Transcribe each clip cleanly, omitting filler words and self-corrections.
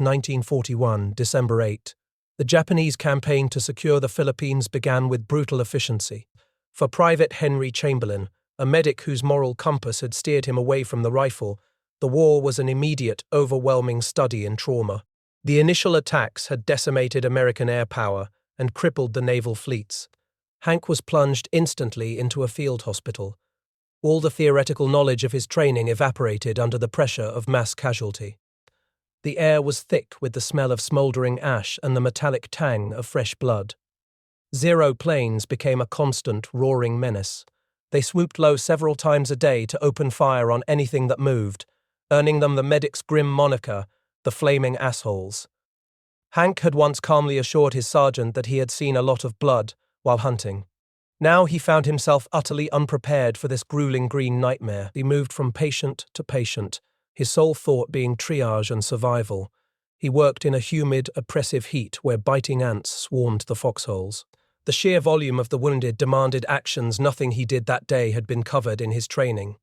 1941, December 8. The Japanese campaign to secure the Philippines began with brutal efficiency. For Private Henry Chamberlain, a medic whose moral compass had steered him away from the rifle, the war was an immediate, overwhelming study in trauma. The initial attacks had decimated American air power and crippled the naval fleets. Hank was plunged instantly into a field hospital. All the theoretical knowledge of his training evaporated under the pressure of mass casualty. The air was thick with the smell of smouldering ash and the metallic tang of fresh blood. Zero planes became a constant, roaring menace. They swooped low several times a day to open fire on anything that moved, earning them the medic's grim moniker, the Flaming Assholes. Hank had once calmly assured his sergeant that he had seen a lot of blood while hunting. Now he found himself utterly unprepared for this grueling green nightmare. He moved from patient to patient, his sole thought being triage and survival. He worked in a humid, oppressive heat where biting ants swarmed the foxholes. The sheer volume of the wounded demanded actions nothing he did that day had been covered in his training.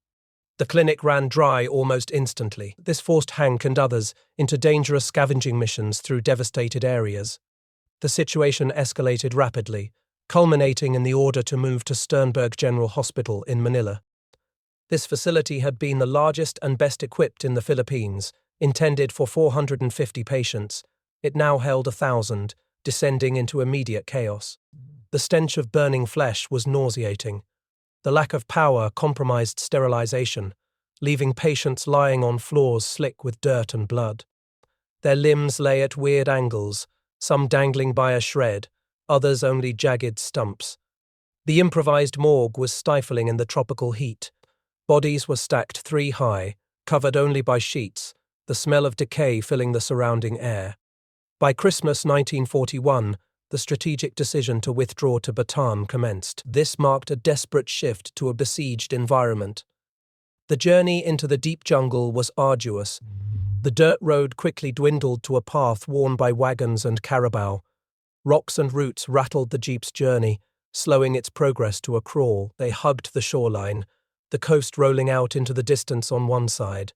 The clinic ran dry almost instantly. This forced Hank and others into dangerous scavenging missions through devastated areas. The situation escalated rapidly, culminating in the order to move to Sternberg General Hospital in Manila. This facility had been the largest and best equipped in the Philippines, intended for 450 patients. It now held 1,000, descending into immediate chaos. The stench of burning flesh was nauseating. The lack of power compromised sterilization, leaving patients lying on floors slick with dirt and blood. Their limbs lay at weird angles, some dangling by a shred, others only jagged stumps. The improvised morgue was stifling in the tropical heat. Bodies were stacked 3 high, covered only by sheets, the smell of decay filling the surrounding air. By Christmas 1941, the strategic decision to withdraw to Bataan commenced. This marked a desperate shift to a besieged environment. The journey into the deep jungle was arduous. The dirt road quickly dwindled to a path worn by wagons and carabao. Rocks and roots rattled the jeep's journey, slowing its progress to a crawl. They hugged the shoreline, the coast rolling out into the distance on one side.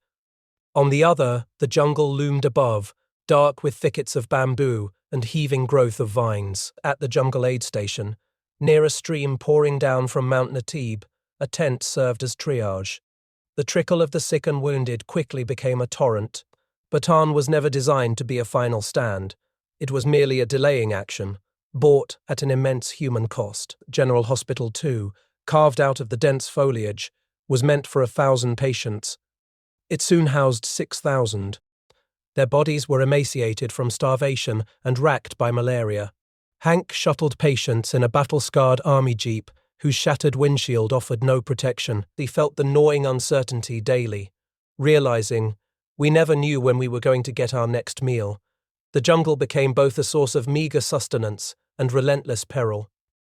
On the other, the jungle loomed above, dark with thickets of bamboo and heaving growth of vines. At the jungle aid station, near a stream pouring down from Mount Natib, a tent served as triage. The trickle of the sick and wounded quickly became a torrent. Bataan was never designed to be a final stand. It was merely a delaying action, bought at an immense human cost. General Hospital 2, carved out of the dense foliage, was meant for 1,000 patients. It soon housed 6,000. Their bodies were emaciated from starvation and racked by malaria. Hank shuttled patients in a battle-scarred army jeep whose shattered windshield offered no protection. He felt the gnawing uncertainty daily, realizing, we never knew when we were going to get our next meal. The jungle became both a source of meager sustenance and relentless peril.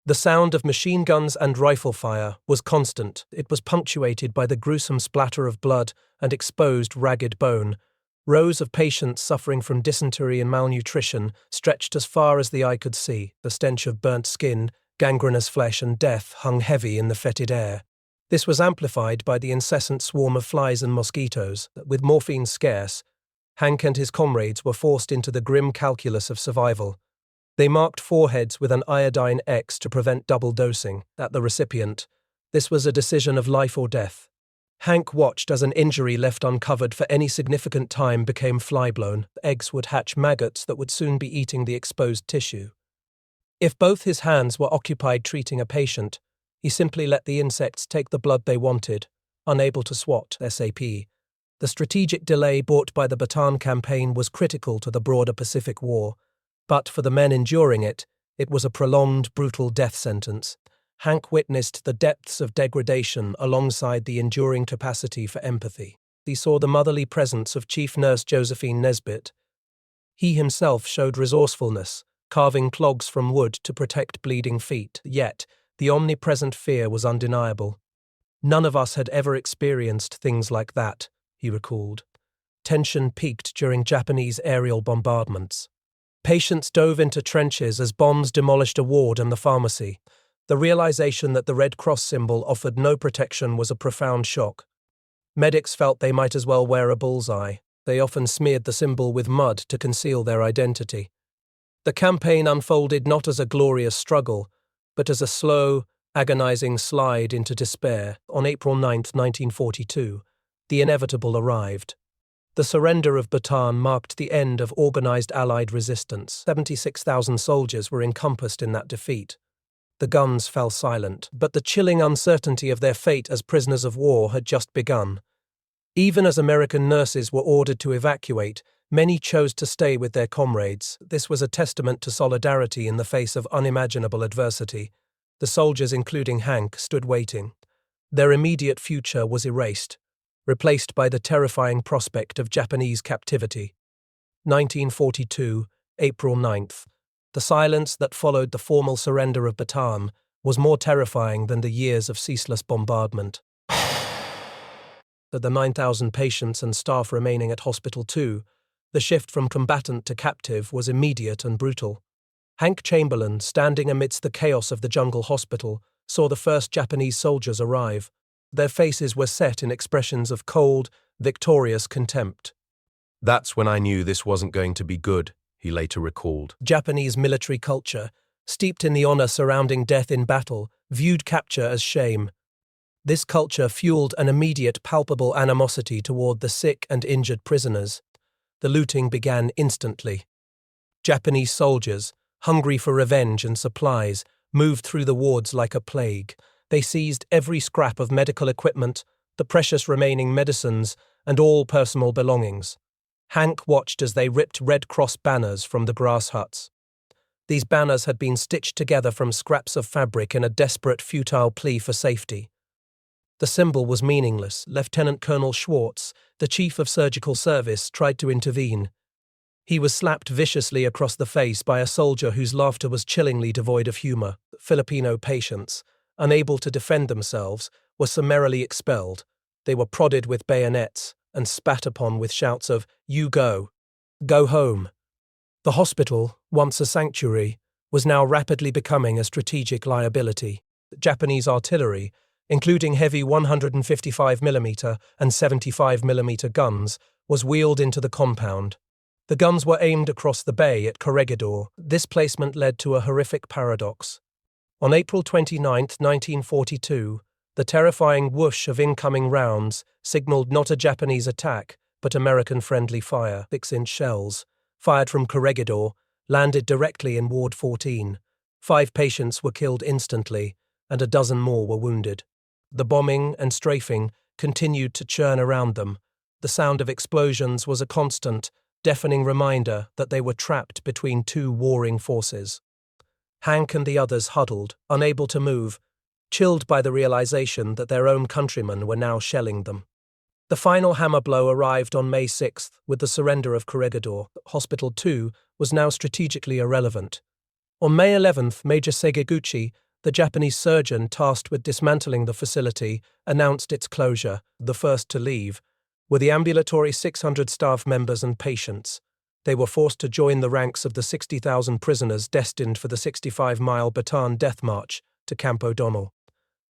The sound of machine guns and rifle fire was constant. It was punctuated by the gruesome splatter of blood and exposed, ragged bone. Rows of patients suffering from dysentery and malnutrition stretched as far as the eye could see. The stench of burnt skin, gangrenous flesh, and death hung heavy in the fetid air. This was amplified by the incessant swarm of flies and mosquitoes. With morphine scarce, Hank and his comrades were forced into the grim calculus of survival. They marked foreheads with an iodine X to prevent double dosing. At the recipient, this was a decision of life or death. Hank watched as an injury left uncovered for any significant time became fly-blown. The eggs would hatch maggots that would soon be eating the exposed tissue. If both his hands were occupied treating a patient, he simply let the insects take the blood they wanted, unable to swat SAP. The strategic delay brought by the Bataan campaign was critical to the broader Pacific War, but for the men enduring it, it was a prolonged, brutal death sentence. Hank witnessed the depths of degradation alongside the enduring capacity for empathy. He saw the motherly presence of Chief Nurse Josephine Nesbitt. He himself showed resourcefulness, carving clogs from wood to protect bleeding feet. Yet, the omnipresent fear was undeniable. None of us had ever experienced things like that, he recalled. Tension peaked during Japanese aerial bombardments. Patients dove into trenches as bombs demolished a ward and the pharmacy. The realization that the Red Cross symbol offered no protection was a profound shock. Medics felt they might as well wear a bullseye. They often smeared the symbol with mud to conceal their identity. The campaign unfolded not as a glorious struggle, but as a slow, agonizing slide into despair. On April 9, 1942, the inevitable arrived. The surrender of Bataan marked the end of organized Allied resistance. 76,000 soldiers were encompassed in that defeat. The guns fell silent, but the chilling uncertainty of their fate as prisoners of war had just begun. Even as American nurses were ordered to evacuate, many chose to stay with their comrades. This was a testament to solidarity in the face of unimaginable adversity. The soldiers, including Hank, stood waiting. Their immediate future was erased, replaced by the terrifying prospect of Japanese captivity. 1942, April 9th. The silence that followed the formal surrender of Bataan was more terrifying than the years of ceaseless bombardment. The 9,000 patients and staff remaining at Hospital 2, the shift from combatant to captive was immediate and brutal. Hank Chamberlain, standing amidst the chaos of the jungle hospital, saw the first Japanese soldiers arrive. Their faces were set in expressions of cold, victorious contempt. "That's when I knew this wasn't going to be good," he later recalled. Japanese military culture, steeped in the honor surrounding death in battle, viewed capture as shame. This culture fueled an immediate, palpable animosity toward the sick and injured prisoners. The looting began instantly. Japanese soldiers, hungry for revenge and supplies, moved through the wards like a plague. They seized every scrap of medical equipment, the precious remaining medicines, and all personal belongings. Hank watched as they ripped Red Cross banners from the grass huts. These banners had been stitched together from scraps of fabric in a desperate, futile plea for safety. The symbol was meaningless. Lieutenant Colonel Schwartz, the chief of surgical service, tried to intervene. He was slapped viciously across the face by a soldier whose laughter was chillingly devoid of humor. Filipino patients, unable to defend themselves, were summarily expelled. They were prodded with bayonets and spat upon with shouts of, "You go home." The hospital, once a sanctuary, was now rapidly becoming a strategic liability. Japanese artillery, including heavy 155mm and 75mm guns, was wheeled into the compound. The guns were aimed across the bay at Corregidor. This placement led to a horrific paradox. On April 29, 1942, the terrifying whoosh of incoming rounds signaled not a Japanese attack, but American-friendly fire. 6-inch shells, fired from Corregidor, landed directly in Ward 14. 5 patients were killed instantly, and a dozen more were wounded. The bombing and strafing continued to churn around them. The sound of explosions was a constant, deafening reminder that they were trapped between two warring forces. Hank and the others huddled, unable to move, chilled by the realization that their own countrymen were now shelling them. The final hammer blow arrived on May 6th with the surrender of Corregidor. Hospital 2 was now strategically irrelevant. On May 11th, Major Segeguchi, the Japanese surgeon tasked with dismantling the facility, announced its closure. The first to leave were the ambulatory 600 staff members and patients. They were forced to join the ranks of the 60,000 prisoners destined for the 65-mile Bataan Death March to Camp O'Donnell.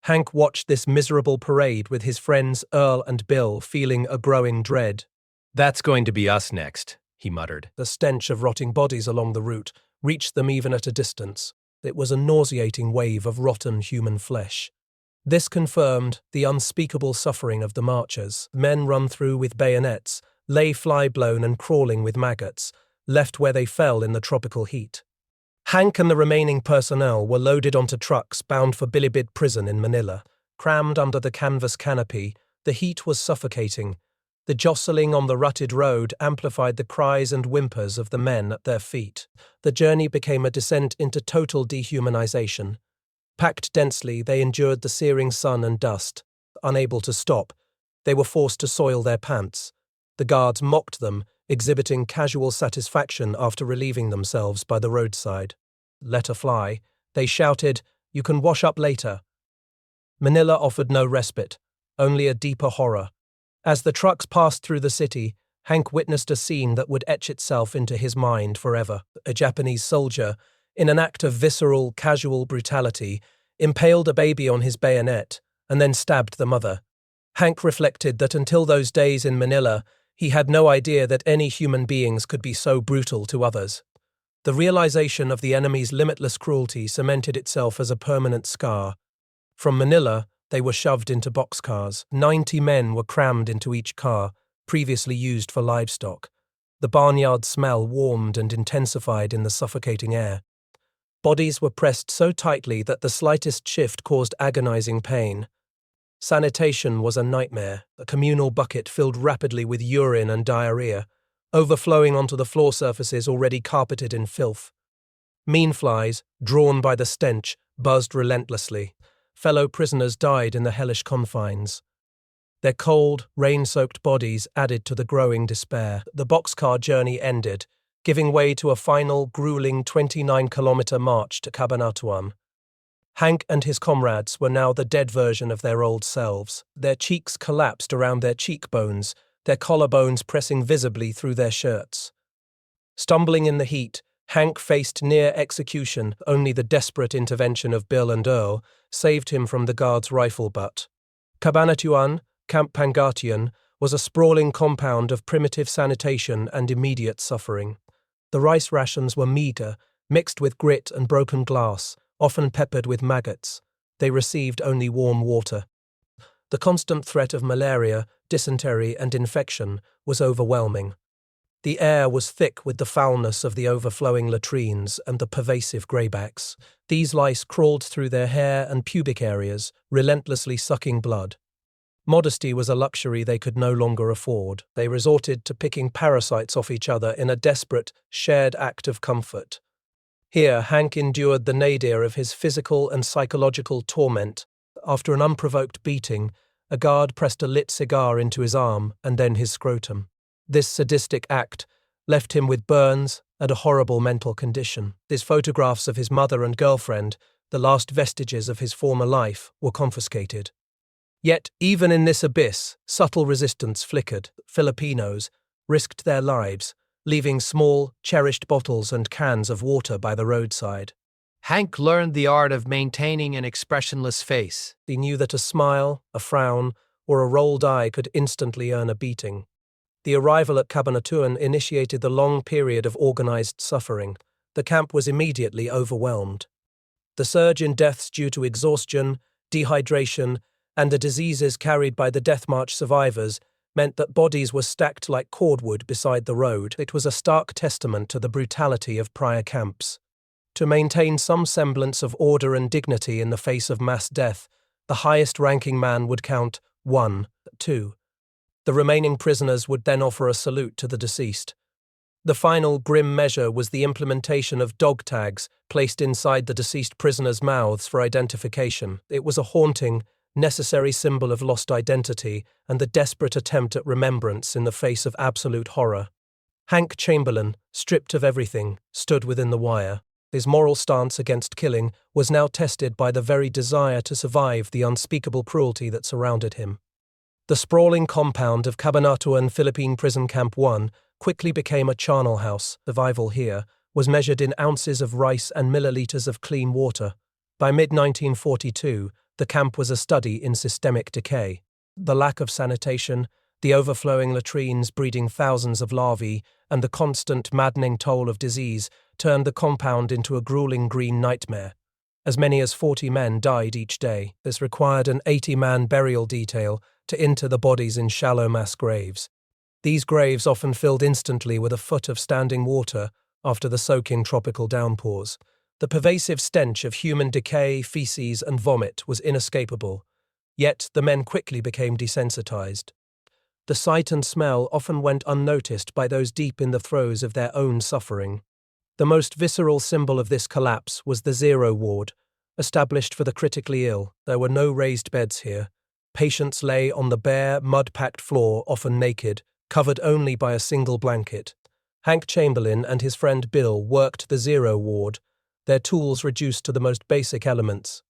Hank watched this miserable parade with his friends Earl and Bill, feeling a growing dread. "That's going to be us next," he muttered. The stench of rotting bodies along the route reached them even at a distance. It was a nauseating wave of rotten human flesh. This confirmed the unspeakable suffering of the marchers. Men run through with bayonets, lay fly-blown and crawling with maggots, left where they fell in the tropical heat. Hank and the remaining personnel were loaded onto trucks bound for Bilibid prison in Manila. Crammed under the canvas canopy, the heat was suffocating. The jostling on the rutted road amplified the cries and whimpers of the men at their feet. The journey became a descent into total dehumanization. Packed densely, they endured the searing sun and dust. Unable to stop, they were forced to soil their pants. The guards mocked them, exhibiting casual satisfaction after relieving themselves by the roadside. "Let her fly," they shouted, "you can wash up later." Manila offered no respite, only a deeper horror. As the trucks passed through the city, Hank witnessed a scene that would etch itself into his mind forever. A Japanese soldier, in an act of visceral, casual brutality, impaled a baby on his bayonet and then stabbed the mother. Hank reflected that until those days in Manila, He had no idea that any human beings could be so brutal to others. The realization of the enemy's limitless cruelty cemented itself as a permanent scar. From Manila, they were shoved into boxcars. 90 men were crammed into each car, previously used for livestock. The barnyard smell warmed and intensified in the suffocating air. Bodies were pressed so tightly that the slightest shift caused agonizing pain. Sanitation was a nightmare, a communal bucket filled rapidly with urine and diarrhea, overflowing onto the floor surfaces already carpeted in filth. Mean flies, drawn by the stench, buzzed relentlessly. Fellow prisoners died in the hellish confines. Their cold, rain-soaked bodies added to the growing despair. The boxcar journey ended, giving way to a final, grueling 29-kilometer march to Cabanatuan. Hank and his comrades were now the dead version of their old selves. Their cheeks collapsed around their cheekbones, their collarbones pressing visibly through their shirts. Stumbling in the heat, Hank faced near execution. Only the desperate intervention of Bill and Earl saved him from the guard's rifle butt. Cabanatuan, Camp Pangatian, was a sprawling compound of primitive sanitation and immediate suffering. The rice rations were meager, mixed with grit and broken glass, often peppered with maggots. They received only warm water. The constant threat of malaria, dysentery, and infection was overwhelming. The air was thick with the foulness of the overflowing latrines and the pervasive greybacks. These lice crawled through their hair and pubic areas, relentlessly sucking blood. Modesty was a luxury they could no longer afford. They resorted to picking parasites off each other in a desperate, shared act of comfort. Here, Hank endured the nadir of his physical and psychological torment. After an unprovoked beating, a guard pressed a lit cigar into his arm and then his scrotum. This sadistic act left him with burns and a horrible mental condition. His photographs of his mother and girlfriend, the last vestiges of his former life, were confiscated. Yet, even in this abyss, subtle resistance flickered. Filipinos risked their lives, leaving small, cherished bottles and cans of water by the roadside. Hank learned the art of maintaining an expressionless face. He knew that a smile, a frown, or a rolled eye could instantly earn a beating. The arrival at Cabanatuan initiated the long period of organized suffering. The camp was immediately overwhelmed. The surge in deaths due to exhaustion, dehydration, and the diseases carried by the Death March survivors meant that bodies were stacked like cordwood beside the road. It was a stark testament to the brutality of prior camps. To maintain some semblance of order and dignity in the face of mass death, the highest-ranking man would count 1, 2. The remaining prisoners would then offer a salute to the deceased. The final grim measure was the implementation of dog tags placed inside the deceased prisoners' mouths for identification. It was a haunting, necessary symbol of lost identity and the desperate attempt at remembrance in the face of absolute horror. Hank Chamberlain, stripped of everything, stood within the wire. His moral stance against killing was now tested by the very desire to survive the unspeakable cruelty that surrounded him. The sprawling compound of Cabanatuan Philippine Prison Camp 1 quickly became a charnel house. Survival here was measured in ounces of rice and milliliters of clean water. By mid-1942, the camp was a study in systemic decay. The lack of sanitation, the overflowing latrines breeding thousands of larvae, and the constant, maddening toll of disease turned the compound into a grueling green nightmare. As many as 40 men died each day. This required an 80-man burial detail to inter the bodies in shallow mass graves. These graves often filled instantly with a foot of standing water after the soaking tropical downpours. The pervasive stench of human decay, feces, and vomit was inescapable, yet the men quickly became desensitized. The sight and smell often went unnoticed by those deep in the throes of their own suffering. The most visceral symbol of this collapse was the Zero Ward, established for the critically ill. There were no raised beds here. Patients lay on the bare, mud-packed floor, often naked, covered only by a single blanket. Hank Chamberlain and his friend Bill worked the Zero Ward, their tools reduced to the most basic elements.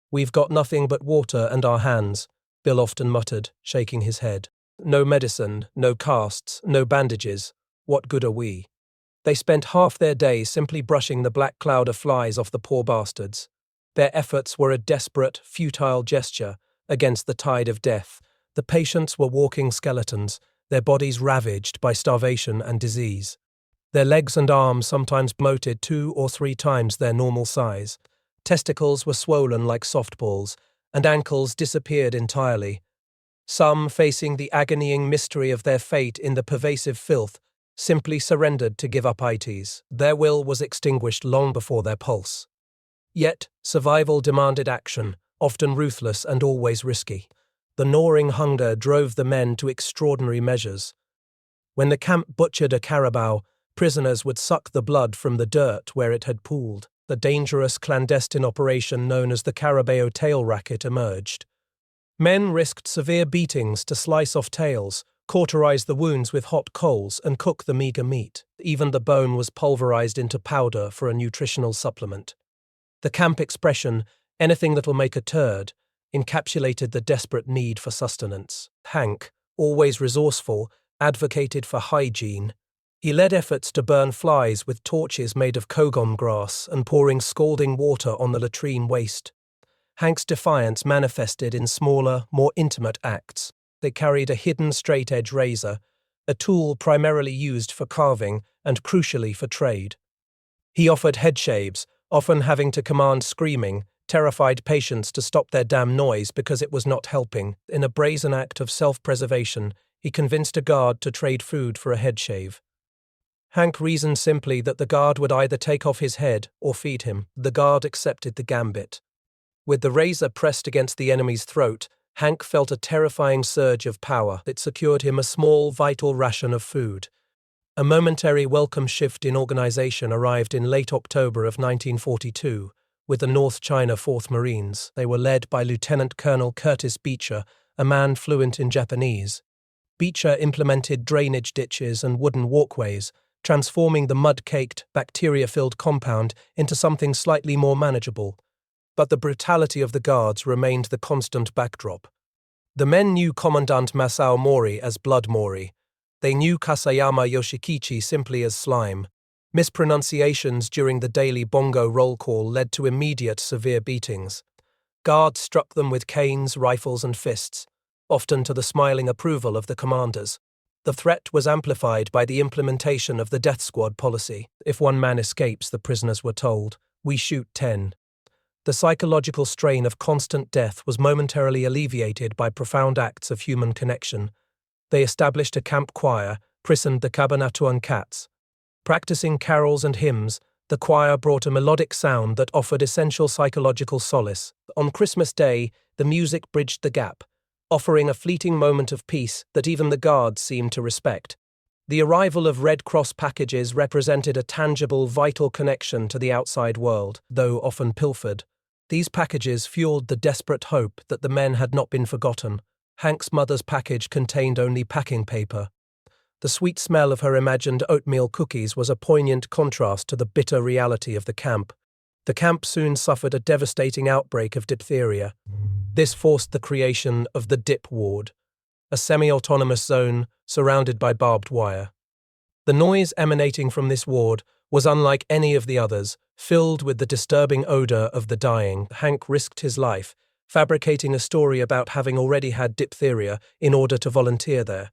"We've got nothing but water and our hands," Bill often muttered, shaking his head. "No medicine, no casts, no bandages. What good are we?" They spent half their day simply brushing the black cloud of flies off the poor bastards. Their efforts were a desperate, futile gesture against the tide of death. The patients were walking skeletons, their bodies ravaged by starvation and disease. Their legs and arms sometimes bloated 2 or 3 times their normal size. Testicles were swollen like softballs, and ankles disappeared entirely. Some, facing the agonying mystery of their fate in the pervasive filth, simply surrendered to give up ites. Their will was extinguished long before their pulse. Yet, survival demanded action, often ruthless and always risky. The gnawing hunger drove the men to extraordinary measures. When the camp butchered a carabao, prisoners would suck the blood from the dirt where it had pooled. The dangerous clandestine operation known as the carabao tail racket emerged. Men risked severe beatings to slice off tails, cauterize the wounds with hot coals, and cook the meager meat. Even the bone was pulverized into powder for a nutritional supplement. The camp expression, "anything that'll make a turd," encapsulated the desperate need for sustenance. Hank, always resourceful, advocated for hygiene. He led efforts to burn flies with torches made of kogon grass and pouring scalding water on the latrine waste. Hank's defiance manifested in smaller, more intimate acts. They carried a hidden straight-edge razor, a tool primarily used for carving and crucially for trade. He offered head shaves, often having to command screaming, terrified patients to stop their damn noise because it was not helping. In a brazen act of self-preservation, he convinced a guard to trade food for a head shave. Hank reasoned simply that the guard would either take off his head or feed him. The guard accepted the gambit. With the razor pressed against the enemy's throat, Hank felt a terrifying surge of power that secured him a small, vital ration of food. A momentary welcome shift in organization arrived in late October of 1942 with the North China 4th Marines. They were led by Lieutenant Colonel Curtis Beecher, a man fluent in Japanese. Beecher implemented drainage ditches and wooden walkways, transforming the mud-caked, bacteria-filled compound into something slightly more manageable. But the brutality of the guards remained the constant backdrop. The men knew Commandant Masao Mori as Blood Mori. They knew Kasayama Yoshikichi simply as Slime. Mispronunciations during the daily bongo roll call led to immediate severe beatings. Guards struck them with canes, rifles, and fists, often to the smiling approval of the commanders. The threat was amplified by the implementation of the death squad policy. If one man escapes, the prisoners were told, "We shoot 10." The psychological strain of constant death was momentarily alleviated by profound acts of human connection. They established a camp choir, christened the Kabanatuan Cats. Practicing carols and hymns, the choir brought a melodic sound that offered essential psychological solace. On Christmas Day, the music bridged the gap, offering a fleeting moment of peace that even the guards seemed to respect. The arrival of Red Cross packages represented a tangible, vital connection to the outside world, though often pilfered. These packages fueled the desperate hope that the men had not been forgotten. Hank's mother's package contained only packing paper. The sweet smell of her imagined oatmeal cookies was a poignant contrast to the bitter reality of the camp. The camp soon suffered a devastating outbreak of diphtheria. This forced the creation of the Dip Ward, a semi-autonomous zone surrounded by barbed wire. The noise emanating from this ward was unlike any of the others, filled with the disturbing odor of the dying. Hank risked his life, fabricating a story about having already had diphtheria in order to volunteer there.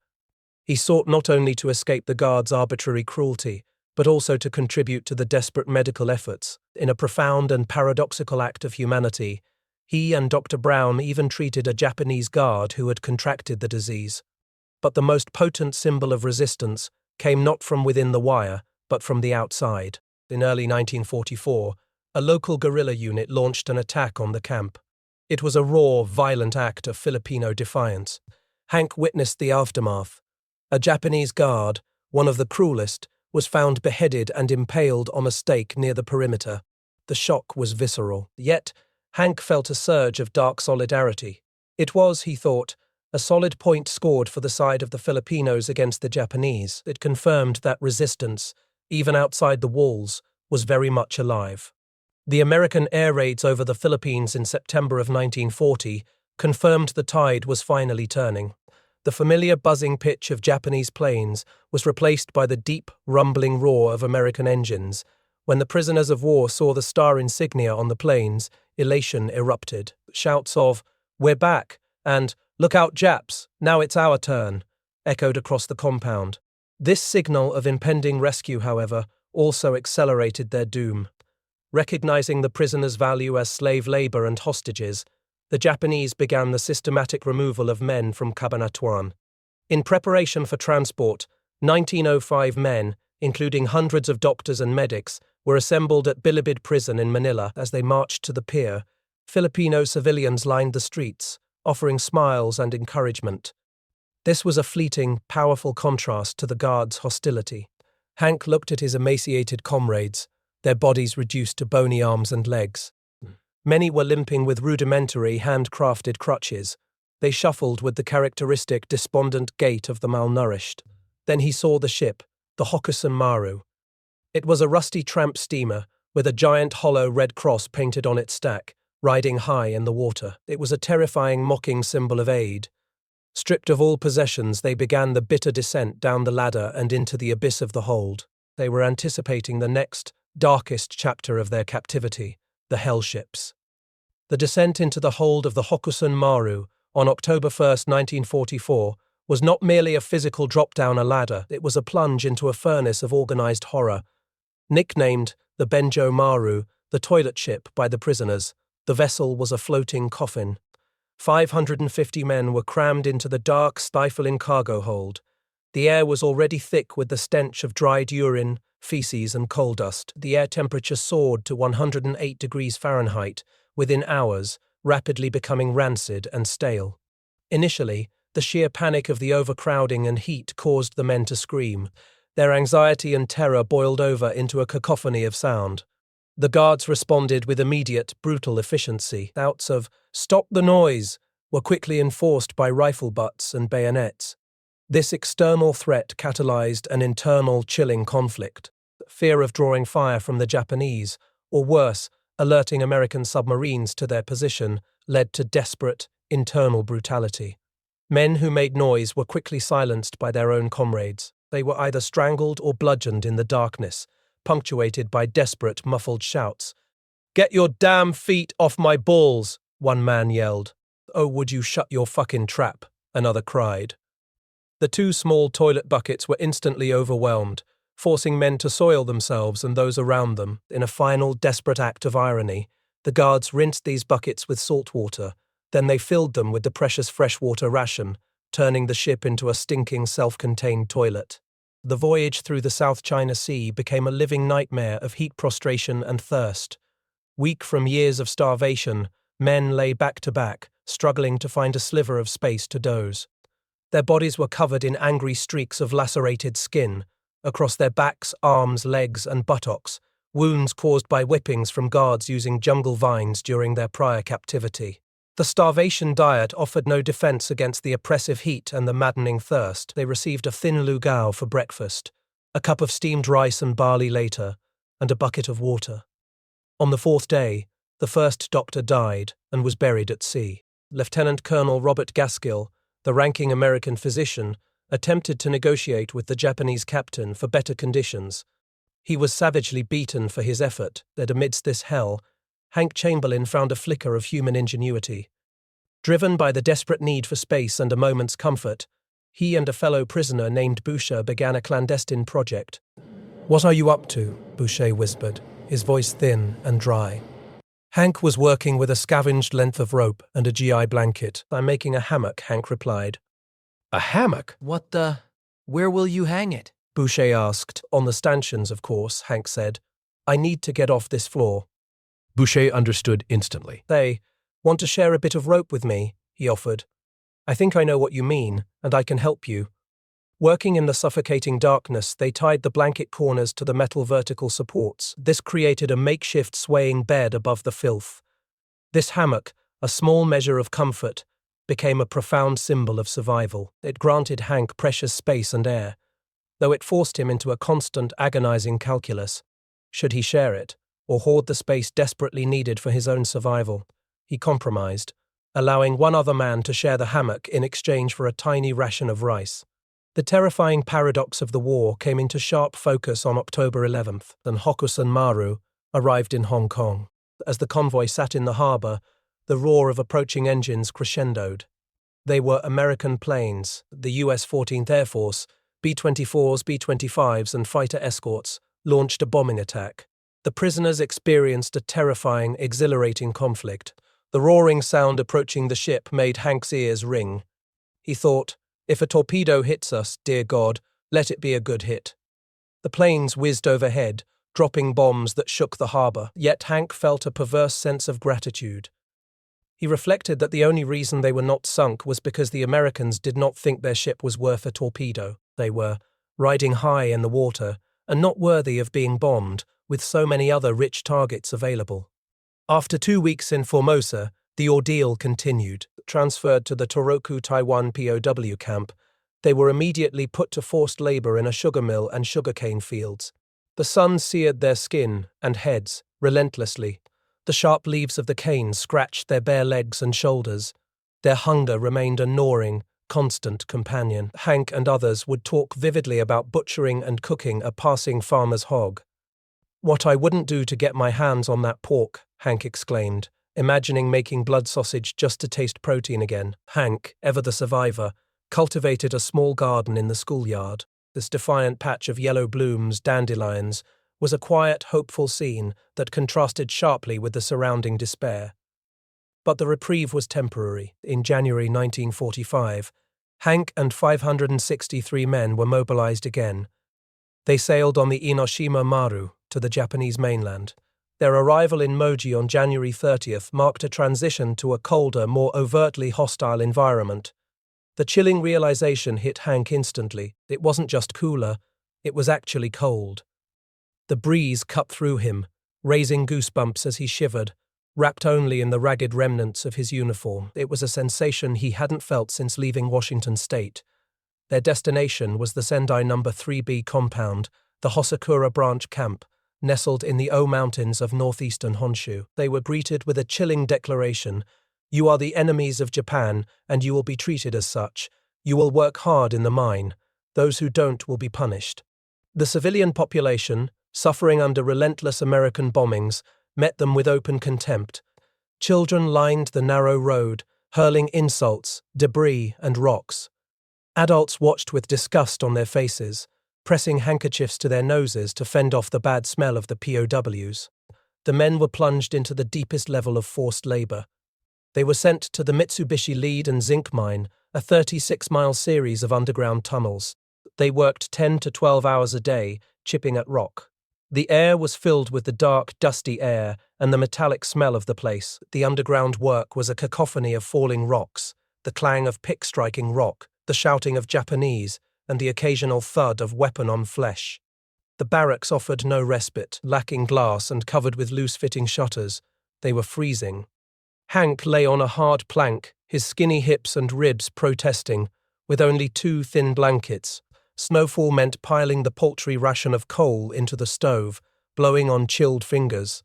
He sought not only to escape the guards' arbitrary cruelty, but also to contribute to the desperate medical efforts. In a profound and paradoxical act of humanity, he and Dr. Brown even treated a Japanese guard who had contracted the disease. But the most potent symbol of resistance came not from within the wire, but from the outside. In early 1944, a local guerrilla unit launched an attack on the camp. It was a raw, violent act of Filipino defiance. Hank witnessed the aftermath. A Japanese guard, one of the cruelest, was found beheaded and impaled on a stake near the perimeter. The shock was visceral. Yet, Hank felt a surge of dark solidarity. It was, he thought, a solid point scored for the side of the Filipinos against the Japanese. It confirmed that resistance, even outside the walls, was very much alive. The American air raids over the Philippines in September of 1940 confirmed the tide was finally turning. The familiar buzzing pitch of Japanese planes was replaced by the deep, rumbling roar of American engines. When the prisoners of war saw the star insignia on the planes, elation erupted. Shouts of, "We're back," and "Look out, Japs, now it's our turn," echoed across the compound. This signal of impending rescue, however, also accelerated their doom. Recognizing the prisoners' value as slave labor and hostages, the Japanese began the systematic removal of men from Cabanatuan. In preparation for transport, 1905 men, including hundreds of doctors and medics, were assembled at Bilibid prison in Manila. As they marched to the pier, Filipino civilians lined the streets, offering smiles and encouragement. This was a fleeting, powerful contrast to the guards' hostility. Hank looked at his emaciated comrades, their bodies reduced to bony arms and legs. Many were limping with rudimentary, handcrafted crutches. They shuffled with the characteristic despondent gait of the malnourished. Then he saw the ship, the Henry Maru. It was a rusty tramp steamer, with a giant hollow red cross painted on its stack, riding high in the water. It was a terrifying, mocking symbol of aid. Stripped of all possessions, they began the bitter descent down the ladder and into the abyss of the hold. They were anticipating the next, darkest chapter of their captivity, the hell ships. The descent into the hold of the Henry Maru on October 1, 1944, was not merely a physical drop down a ladder, it was a plunge into a furnace of organized horror. Nicknamed the Benjo Maru, the toilet ship by the prisoners, the vessel was a floating coffin. 550 men were crammed into the dark, stifling cargo hold. The air was already thick with the stench of dried urine, feces, and coal dust. The air temperature soared to 108 degrees Fahrenheit within hours, rapidly becoming rancid and stale. Initially, the sheer panic of the overcrowding and heat caused the men to scream. Their anxiety and terror boiled over into a cacophony of sound. The guards responded with immediate, brutal efficiency. Shouts of "Stop the noise!" were quickly enforced by rifle butts and bayonets. This external threat catalyzed an internal, chilling conflict. Fear of drawing fire from the Japanese, or worse, alerting American submarines to their position, led to desperate, internal brutality. Men who made noise were quickly silenced by their own comrades. They were either strangled or bludgeoned in the darkness, punctuated by desperate, muffled shouts. "Get your damn feet off my balls!" one man yelled. "Oh, would you shut your fucking trap?" another cried. The two small toilet buckets were instantly overwhelmed, forcing men to soil themselves and those around them. In a final, desperate act of irony, the guards rinsed these buckets with salt water. Then they filled them with the precious freshwater ration, turning the ship into a stinking, self-contained toilet. The voyage through the South China Sea became a living nightmare of heat prostration and thirst. Weak from years of starvation, men lay back to back, struggling to find a sliver of space to doze. Their bodies were covered in angry streaks of lacerated skin. Across their backs, arms, legs, and buttocks, wounds caused by whippings from guards using jungle vines during their prior captivity. The starvation diet offered no defense against the oppressive heat and the maddening thirst. They received a thin lugao for breakfast, a cup of steamed rice and barley later, and a bucket of water. On the fourth day, the first doctor died and was buried at sea. Lieutenant Colonel Robert Gaskill, the ranking American physician, attempted to negotiate with the Japanese captain for better conditions. He was savagely beaten for his effort, that amidst this hell, Hank Chamberlain found a flicker of human ingenuity. Driven by the desperate need for space and a moment's comfort, he and a fellow prisoner named Boucher began a clandestine project. "What are you up to?" Boucher whispered, his voice thin and dry. Hank was working with a scavenged length of rope and a GI blanket. "I'm making a hammock," Hank replied. A hammock? Where will you hang it? Boucher asked. "On the stanchions, of course," Hank said. "I need to get off this floor." Boucher understood instantly. "They want to share a bit of rope with me," he offered. "I think I know what you mean, and I can help you." Working in the suffocating darkness, they tied the blanket corners to the metal vertical supports. This created a makeshift swaying bed above the filth. This hammock, a small measure of comfort, became a profound symbol of survival. It granted Hank precious space and air, though it forced him into a constant, agonizing calculus. Should he share it, or hoard the space desperately needed for his own survival? He compromised, allowing one other man to share the hammock in exchange for a tiny ration of rice. The terrifying paradox of the war came into sharp focus on October 11th, and Henry Maru arrived in Hong Kong. As the convoy sat in the harbour, the roar of approaching engines crescendoed. They were American planes, the US 14th Air Force, B-24s, B-25s, and fighter escorts, launched a bombing attack. The prisoners experienced a terrifying, exhilarating conflict. The roaring sound approaching the ship made Hank's ears ring. He thought, if a torpedo hits us, dear God, let it be a good hit. The planes whizzed overhead, dropping bombs that shook the harbor, yet Hank felt a perverse sense of gratitude. He reflected that the only reason they were not sunk was because the Americans did not think their ship was worth a torpedo. They were riding high in the water and not worthy of being bombed, with so many other rich targets available. After 2 weeks in Formosa, the ordeal continued. Transferred to the Toroku, Taiwan POW camp, they were immediately put to forced labor in a sugar mill and sugarcane fields. The sun seared their skin and heads relentlessly. The sharp leaves of the cane scratched their bare legs and shoulders. Their hunger remained a gnawing, constant companion. Hank and others would talk vividly about butchering and cooking a passing farmer's hog. "What I wouldn't do to get my hands on that pork," Hank exclaimed, imagining making blood sausage just to taste protein again. Hank, ever the survivor, cultivated a small garden in the schoolyard. This defiant patch of yellow blooms, dandelions, was a quiet, hopeful scene that contrasted sharply with the surrounding despair. But the reprieve was temporary. In January 1945, Hank and 563 men were mobilized again. They sailed on the Benjo Maru to the Japanese mainland. Their arrival in Moji on January 30th marked a transition to a colder, more overtly hostile environment. The chilling realization hit Hank instantly. It wasn't just cooler, it was actually cold. The breeze cut through him, raising goosebumps as he shivered, wrapped only in the ragged remnants of his uniform. It was a sensation he hadn't felt since leaving Washington State. Their destination was the Sendai No. 3B compound, the Hosakura Branch Camp, nestled in the O Mountains of northeastern Honshu. They were greeted with a chilling declaration: "You are the enemies of Japan, and you will be treated as such. You will work hard in the mine. Those who don't will be punished." The civilian population, suffering under relentless American bombings, met them with open contempt. Children lined the narrow road, hurling insults, debris, and rocks. Adults watched with disgust on their faces, pressing handkerchiefs to their noses to fend off the bad smell of the POWs. The men were plunged into the deepest level of forced labor. They were sent to the Mitsubishi Lead and Zinc Mine, a 36-mile series of underground tunnels. They worked 10 to 12 hours a day, chipping at rock. The air was filled with the dark, dusty air and the metallic smell of the place. The underground work was a cacophony of falling rocks, the clang of pick striking rock, the shouting of Japanese, and the occasional thud of weapon on flesh. The barracks offered no respite, lacking glass and covered with loose-fitting shutters. They were freezing. Hank lay on a hard plank, his skinny hips and ribs protesting, with only 2 thin blankets. Snowfall meant piling the paltry ration of coal into the stove, blowing on chilled fingers.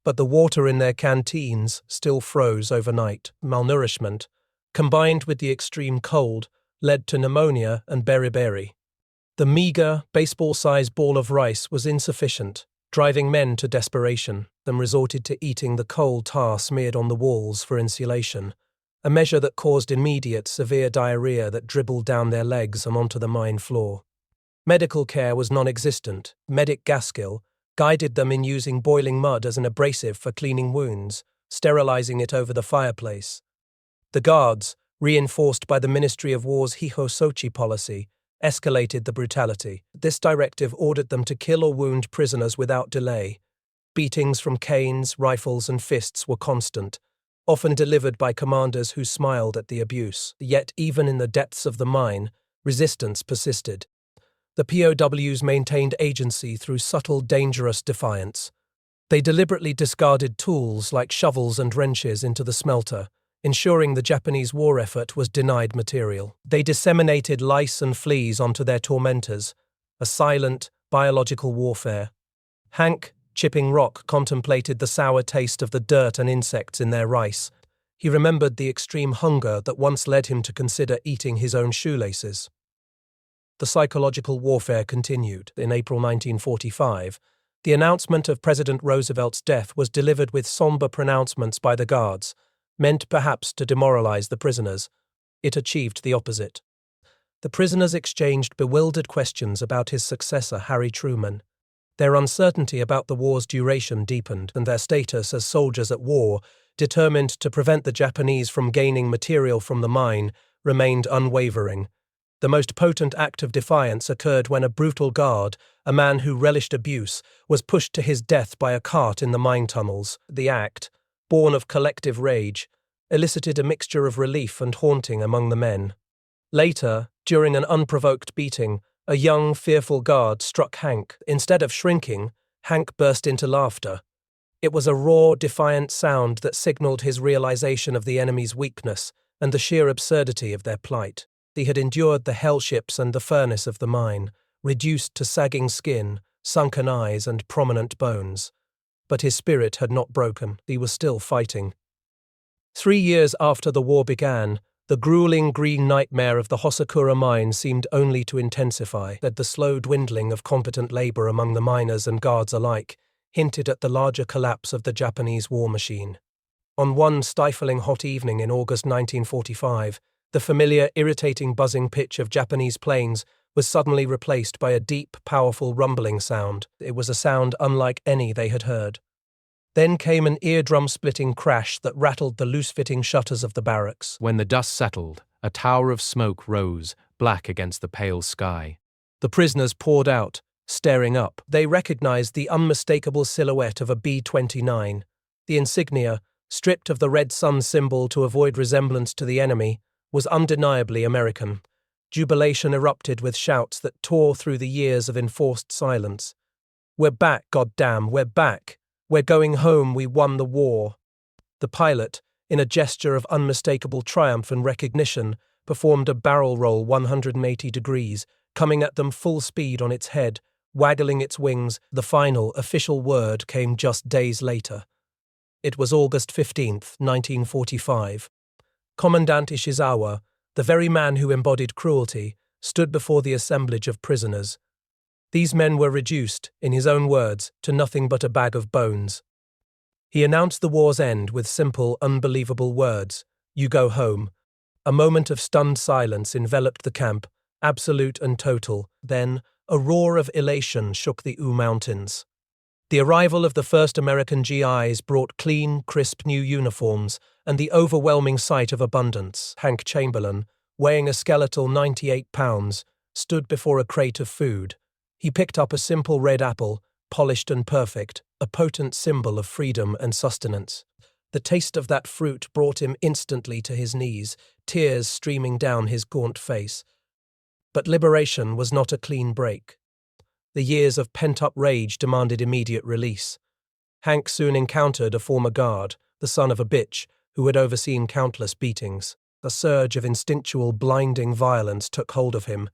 But the water in their canteens still froze overnight. Malnourishment, combined with the extreme cold, led to pneumonia and beriberi. The meager, baseball-sized ball of rice was insufficient, driving men to desperation. Them resorted to eating the coal tar smeared on the walls for insulation, a measure that caused immediate, severe diarrhea that dribbled down their legs and onto the mine floor. Medical care was non-existent. Medic Gaskill guided them in using boiling mud as an abrasive for cleaning wounds, sterilizing it over the fireplace. The guards, reinforced by the Ministry of War's Hiho-Sochi policy, escalated the brutality. This directive ordered them to kill or wound prisoners without delay. Beatings from canes, rifles, and fists were constant, often delivered by commanders who smiled at the abuse. Yet, even in the depths of the mine, resistance persisted. The POWs maintained agency through subtle, dangerous defiance. They deliberately discarded tools like shovels and wrenches into the smelter, ensuring the Japanese war effort was denied material. They disseminated lice and fleas onto their tormentors, a silent, biological warfare. Hank, chipping rock, contemplated the sour taste of the dirt and insects in their rice. He remembered the extreme hunger that once led him to consider eating his own shoelaces. The psychological warfare continued. In April 1945, the announcement of President Roosevelt's death was delivered with somber pronouncements by the guards, meant perhaps to demoralize the prisoners. it achieved the opposite. The prisoners exchanged bewildered questions about his successor, Harry Truman. Their uncertainty about the war's duration deepened, and their status as soldiers at war, determined to prevent the Japanese from gaining material from the mine, remained unwavering. The most potent act of defiance occurred when a brutal guard, a man who relished abuse, was pushed to his death by a cart in the mine tunnels. The act, born of collective rage, elicited a mixture of relief and haunting among the men. Later, during an unprovoked beating, a young, fearful guard struck Hank. Instead of shrinking, Hank burst into laughter. It was a raw, defiant sound that signaled his realization of the enemy's weakness and the sheer absurdity of their plight. He had endured the hellships and the furnace of the mine, reduced to sagging skin, sunken eyes, and prominent bones. But his spirit had not broken. He was still fighting. 3 years after the war began, the grueling green nightmare of the Hosakura mine seemed only to intensify. That the slow dwindling of competent labor among the miners and guards alike hinted at the larger collapse of the Japanese war machine. On one stifling hot evening in August 1945, the familiar, irritating buzzing pitch of Japanese planes was suddenly replaced by a deep, powerful rumbling sound. It was a sound unlike any they had heard. Then came an eardrum-splitting crash that rattled the loose-fitting shutters of the barracks. When the dust settled, a tower of smoke rose, black against the pale sky. The prisoners poured out, staring up. They recognized the unmistakable silhouette of a B-29. The insignia, stripped of the red sun symbol to avoid resemblance to the enemy, was undeniably American. Jubilation erupted with shouts that tore through the years of enforced silence. "We're back, goddamn, we're back! We're going home, we won the war." The pilot, in a gesture of unmistakable triumph and recognition, performed a barrel roll 180 degrees, coming at them full speed on its head, waggling its wings. The final, official word came just days later. It was August 15th, 1945. Commandant Ishizawa, the very man who embodied cruelty, stood before the assemblage of prisoners. These men were reduced, in his own words, to nothing but a bag of bones. He announced the war's end with simple, unbelievable words: "You go home." A moment of stunned silence enveloped the camp, absolute and total. Then, a roar of elation shook the U Mountains. The arrival of the first American GIs brought clean, crisp new uniforms and the overwhelming sight of abundance. Henry Chamberlain, weighing a skeletal 98 pounds, stood before a crate of food. He picked up a simple red apple, polished and perfect, a potent symbol of freedom and sustenance. The taste of that fruit brought him instantly to his knees, tears streaming down his gaunt face. But liberation was not a clean break. The years of pent-up rage demanded immediate release. Hank soon encountered a former guard, the son of a bitch, who had overseen countless beatings. A surge of instinctual, blinding violence took hold of him.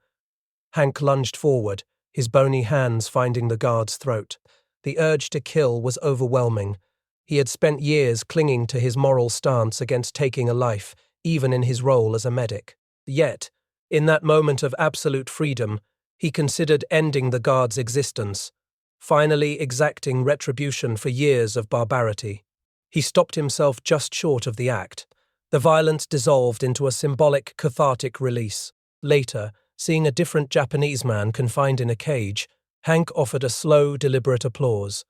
Hank lunged forward, his bony hands finding the guard's throat. The urge to kill was overwhelming. He had spent years clinging to his moral stance against taking a life, even in his role as a medic. Yet, in that moment of absolute freedom, he considered ending the guard's existence, finally exacting retribution for years of barbarity. He stopped himself just short of the act. The violence dissolved into a symbolic, cathartic release. Later, seeing a different Japanese man confined in a cage, Hank offered a slow, deliberate applause.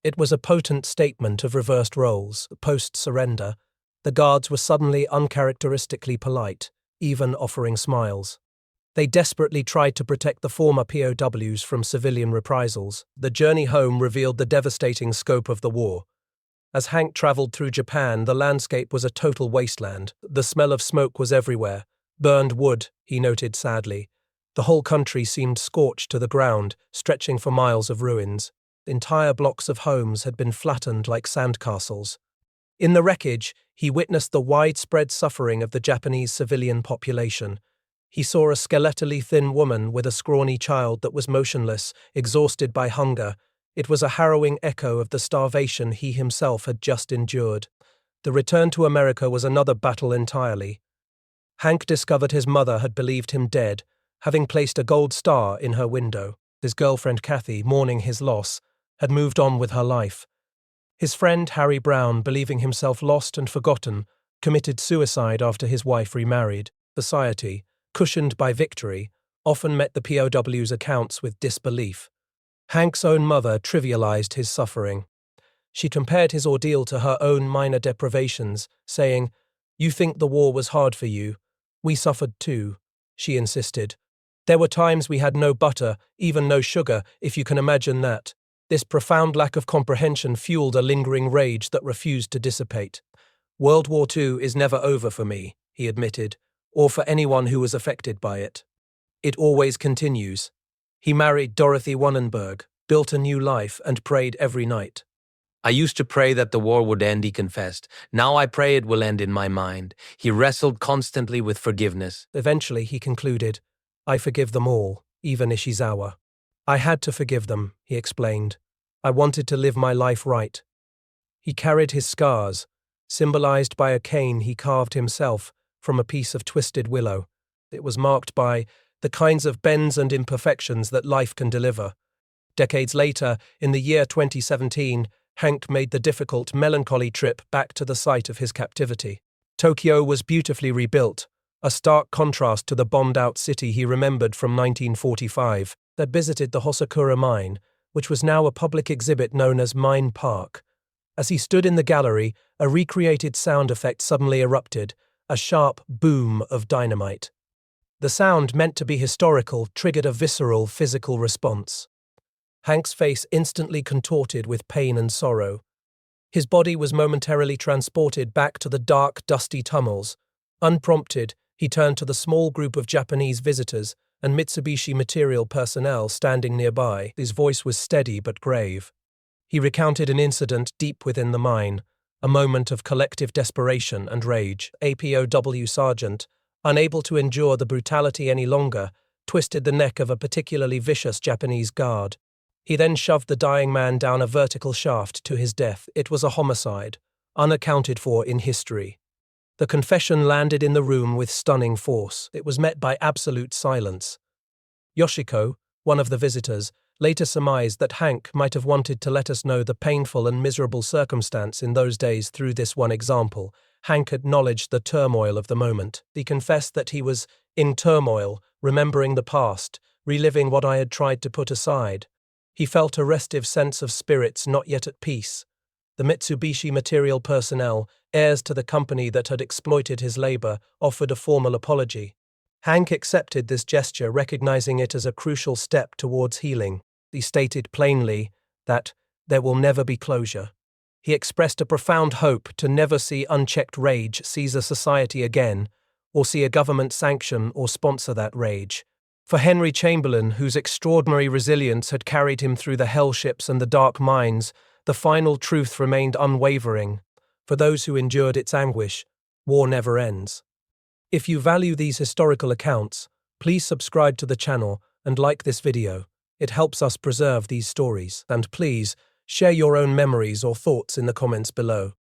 It was a potent statement of reversed roles. Post-surrender, the guards were suddenly uncharacteristically polite, even offering smiles. They desperately tried to protect the former POWs from civilian reprisals. The journey home revealed the devastating scope of the war. As Hank traveled through Japan, the landscape was a total wasteland. The smell of smoke was everywhere. Burned wood, he noted sadly. The whole country seemed scorched to the ground, stretching for miles of ruins. Entire blocks of homes had been flattened like sandcastles. In the wreckage, he witnessed the widespread suffering of the Japanese civilian population. He saw a skeletally thin woman with a scrawny child that was motionless, exhausted by hunger. It was a harrowing echo of the starvation he himself had just endured. The return to America was another battle entirely. Hank discovered his mother had believed him dead, having placed a gold star in her window. His girlfriend Kathy, mourning his loss, had moved on with her life. His friend Harry Brown, believing himself lost and forgotten, committed suicide after his wife remarried. Society, cushioned by victory, often met the POWs' accounts with disbelief. Hank's own mother trivialized his suffering. She compared his ordeal to her own minor deprivations, saying, "You think the war was hard for you. We suffered too," she insisted. "There were times we had no butter, even no sugar, if you can imagine that." This profound lack of comprehension fueled a lingering rage that refused to dissipate. "World War II is never over for me," he admitted, "or for anyone who was affected by it. It always continues." He married Dorothy Wannenberg, built a new life, and prayed every night. "I used to pray that the war would end," he confessed. "Now I pray it will end in my mind." He wrestled constantly with forgiveness. Eventually, he concluded, "I forgive them all, even Ishizawa. I had to forgive them," he explained. "I wanted to live my life right." He carried his scars, symbolized by a cane he carved himself from a piece of twisted willow. It was marked by the kinds of bends and imperfections that life can deliver. Decades later, in the year 2017, Hank made the difficult, melancholy trip back to the site of his captivity. Tokyo was beautifully rebuilt, a stark contrast to the bombed-out city he remembered from 1945. They visited the Hosakura mine, which was now a public exhibit known as Mine Park. As he stood in the gallery, a recreated sound effect suddenly erupted, a sharp boom of dynamite. The sound, meant to be historical, triggered a visceral, physical response. Hank's face instantly contorted with pain and sorrow. His body was momentarily transported back to the dark, dusty tunnels. Unprompted, he turned to the small group of Japanese visitors and Mitsubishi Material personnel standing nearby. His voice was steady but grave. He recounted an incident deep within the mine, a moment of collective desperation and rage. A POW sergeant, unable to endure the brutality any longer, twisted the neck of a particularly vicious Japanese guard. He then shoved the dying man down a vertical shaft to his death. It was a homicide, unaccounted for in history. The confession landed in the room with stunning force. It was met by absolute silence. Yoshiko, one of the visitors, later surmised that Hank might have wanted to let us know the painful and miserable circumstance in those days through this one example. Hank acknowledged the turmoil of the moment. He confessed that he was in turmoil, remembering the past, reliving what I had tried to put aside. He felt a restive sense of spirits not yet at peace. The Mitsubishi Material personnel, heirs to the company that had exploited his labor, offered a formal apology. Hank accepted this gesture, recognizing it as a crucial step towards healing. He stated plainly that there will never be closure. He expressed a profound hope to never see unchecked rage seize a society again, or see a government sanction or sponsor that rage. For Henry Chamberlain, whose extraordinary resilience had carried him through the hellships and the dark mines, the final truth remained unwavering. For those who endured its anguish, war never ends. If you value these historical accounts, please subscribe to the channel and like this video. It helps us preserve these stories. And please, share your own memories or thoughts in the comments below.